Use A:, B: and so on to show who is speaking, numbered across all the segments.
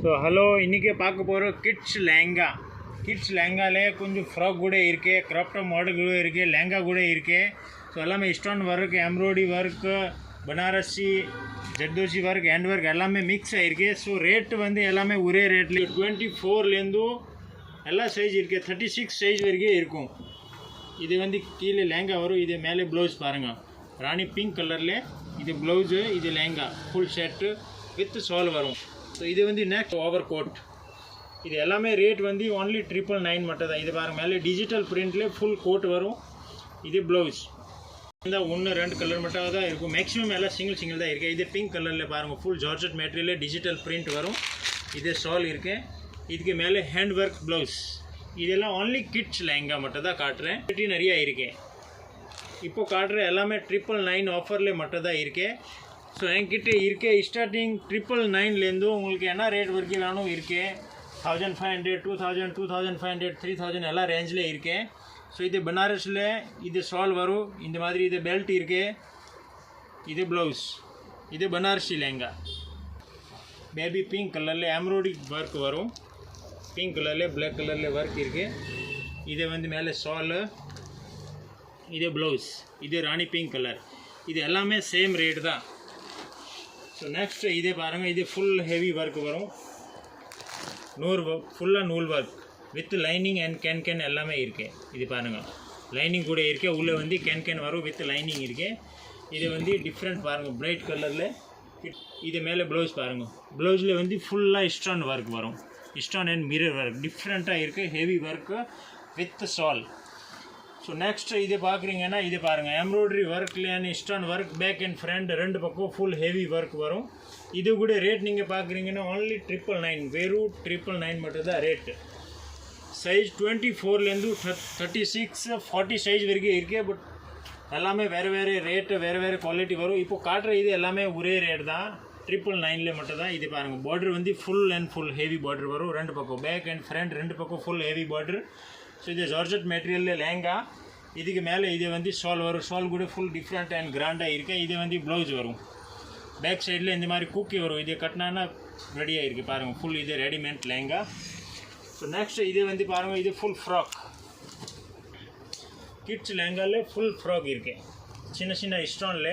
A: So hello, இன்றைக்கி பார்க்க போகிற கிட்ஸ் லெஹங்கா. கிட்ஸ் லெஹங்காலே கொஞ்சம் ஃப்ராக் கூட இருக்குது, க்ராப்டாப் மாடல் கூட இருக்குது, லெஹங்கா கூட இருக்குது. ஸோ எல்லாமே stone work, embroidery work, Banarasi, zardozi work, hand work எல்லாமே மிக்ஸ் ஆகிருக்கு. ஸோ ரேட்டு வந்து எல்லாமே ஒரே ரேட்லேயே 24லேருந்து எல்லா சைஸ் இருக்குது, 36 சைஸ் வரைக்கும் இருக்கும். இது வந்து கீழே லெஹங்கா வரும், இது மேலே ப்ளவுஸ் பாருங்கள், ராணி பிங்க் கலரில் இது ப்ளவுஸு, இது lehenga full shirt with shawl வரும். ஸோ இது வந்து நெக்ஸ்ட் ஓவர் கோட். இது எல்லாமே ரேட் வந்து ஒன்லி 999 மட்டும் தான். இது பாருங்கள், மேலே டிஜிட்டல் பிரிண்ட்லேயே ஃபுல் கோட் வரும். இது ப்ளவுஸ் இந்த 1-2 கலர் மட்டும் தான் இருக்கும், மேக்ஸிமம் எல்லாம் சிங்கிள் தான் இருக்குது. இது பிங்க் கலரில் பாருங்கள், ஃபுல் ஜார்ஜெட் மெட்டீரியலில் டிஜிட்டல் பிரிண்ட் வரும். இது ஷால் இருக்குது, இதுக்கு மேலே ஹேண்ட் ஒர்க் ப்ளவுஸ். இதெல்லாம் ஒன்லி கிட்ஸ் லெஹங்கா மட்டும் தான் காட்டுறேன். நிறையா இருக்குது. இப்போது காட்டுற எல்லாமே 999 ஆஃபரில் மட்டும் தான் இருக்குது. ஸோ என்கிட்ட இருக்க ஸ்டார்டிங் 999லேருந்து உங்களுக்கு என்ன ரேட் வரைக்கும் வேணும் இருக்கு. 1500, 2000, 2500, 3000 எல்லா ரேஞ்சில் இருக்கு. ஸோ இது பனாரஸில் இது ஷால் வரும், இந்த மாதிரி இது பெல்ட் இருக்கு, இது ப்ளவுஸ், இது பனாரசி லெஹங்கா. பேபி பிங்க் கலரில் எம்ப்ராய்டரி ஒர்க் வரும், பிங்க் கலரில் பிளாக் கலரில் ஒர்க் இருக்குது. இது வந்து மேலே ஷாலு, இது ப்ளவுஸ், இது ராணி பிங்க் கலர். இது எல்லாமே சேம் ரேட் தான். ஸோ நெக்ஸ்ட் இதே பாருங்கள், இது ஃபுல் ஹெவி ஒர்க் வரும், ஃபுல்லாக நூல் work with lining and can எல்லாமே இருக்குது. இது பாருங்கள், லைனிங் கூட இருக்குது, உள்ளே வந்து கேன் வரும் வித் லைனிங் இருக்குது. இது வந்து டிஃப்ரெண்ட் பாருங்கள், பிரைட் கலரில். இது மேலே ப்ளவுஸ் பாருங்கள், ப்ளவுஸில் வந்து ஃபுல்லாக ஸ்டோன் ஒர்க் வரும், ஸ்டோன் அண்ட் மிரர் ஒர்க் டிஃப்ரெண்ட்டாக இருக்குது, heavy work with shawl. So next இது பார்க்குறீங்கன்னா இது பாருங்கள், எம்ப்ராய்டரி ஒர்க்கில் and stone work back and front ரெண்டு பக்கம் ஃபுல் ஹெவி ஒர்க் வரும். இது கூட ரேட் நீங்கள் பார்க்குறீங்கன்னா ஒன்லி 999, வெறும் 999 மட்டும் தான் ரேட்டு. சைஸ் 24லேருந்து 36, 40 சைஸ் வரைக்கும் இருக்குது. பட் எல்லாமே வேறு ரேட்டு, வேறு குவாலிட்டி வரும். இப்போது காட்டுற இது எல்லாமே ஒரே ரேட் தான், 999 மட்டும் தான். இது பாருங்கள், பார்டர் வந்து ஃபுல் ஹெவி பார்டர் வரும், ரெண்டு பக்கம் பேக் அண்ட் ஃப்ரண்ட் ரெண்டு பக்கம் ஃபுல் ஹெவி பார்டர். ஸோ இது ஜார்ஜெட் மெட்டீரியலில் லெஹங்கா. இதுக்கு மேலே இது வந்து ஷால் வரும், ஷால் கூட ஃபுல் டிஃப்ரெண்ட் அண்ட் கிராண்டாக இருக்குது. இது வந்து ப்ளவுஸ் வரும், பேக் சைடில் இந்த மாதிரி கூக்கி வரும். இது கட்டினா ரெடியாக இருக்குது பாருங்கள், ஃபுல் இது ரெடிமேட் லெஹங்கா. ஸோ நெக்ஸ்ட் இது வந்து பாருங்கள், இது ஃபுல் ஃப்ராக். கிட்ஸ் லெஹங்காவில் ஃபுல் ஃப்ராக் இருக்குது, சின்ன ஸ்டோனில்,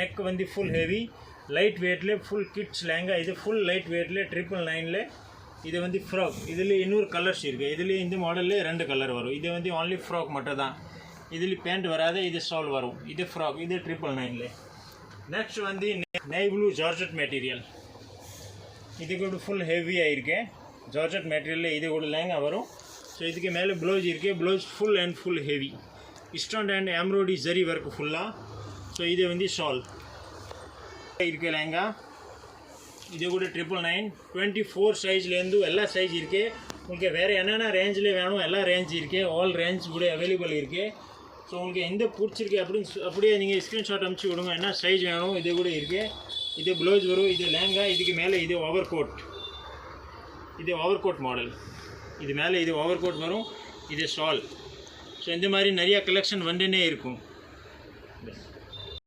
A: நெக் வந்து ஃபுல் ஹெவி, லைட் வெயிட்டில் ஃபுல் கிட்ஸ் லெஹங்கா. இது ஃபுல் லைட் வெயிட்டில் 999. இது வந்து ஃப்ராக். இதில் இன்னொரு கலர்ஸ் இருக்குது, இதுலேயும் இந்த மாடலில் 2 கலர் வரும். இது வந்து ஒன்லி ஃப்ராக் மட்டும் தான், இதில் பேண்ட் வராது. இது ஷால் வரும், இது ஃப்ராக், இது 999. நெக்ஸ்ட் வந்து நேவி ப்ளூ ஜார்ஜெட் மெட்டீரியல். இது கூட ஃபுல் ஹெவியாக இருக்கு, ஜார்ஜெட் மெட்டீரியலில் இது கூட லெஹங்கா வரும். ஸோ இதுக்கு மேலே ப்ளவுஸ் இருக்குது, blouse full heavy, stone and embroidery zari work ஃபுல்லாக. ஸோ இது வந்து ஷால் இருக்குது லெஹங்கா. இது கூட 999, 24 சைஸ்லேருந்து எல்லா சைஸ் இருக்குது. உங்களுக்கு வேறு என்னென்ன ரேஞ்சில் வேணும் எல்லா ரேஞ்ச் இருக்குது, ஆல் ரேஞ்ச் கூட அவைலபிள் இருக்குது. ஸோ உங்களுக்கு எந்த பிடிச்சிருக்கு அப்படியே நீங்கள் ஸ்க்ரீன்ஷாட் அனுப்பிச்சி விடுங்க, என்ன சைஸ் வேணும். இது கூட இருக்குது. இது ப்ளவுஸ் வரும், இது லெஹங்கா. இதுக்கு மேலே இது ஓவர் கோட், இது ஓவர் கோட் மாடல். இது மேலே இது ஓவர் கோட் வரும், இது ஷால். ஸோ இந்த மாதிரி நிறையா கலெக்ஷன் வந்துன்னே இருக்கும்.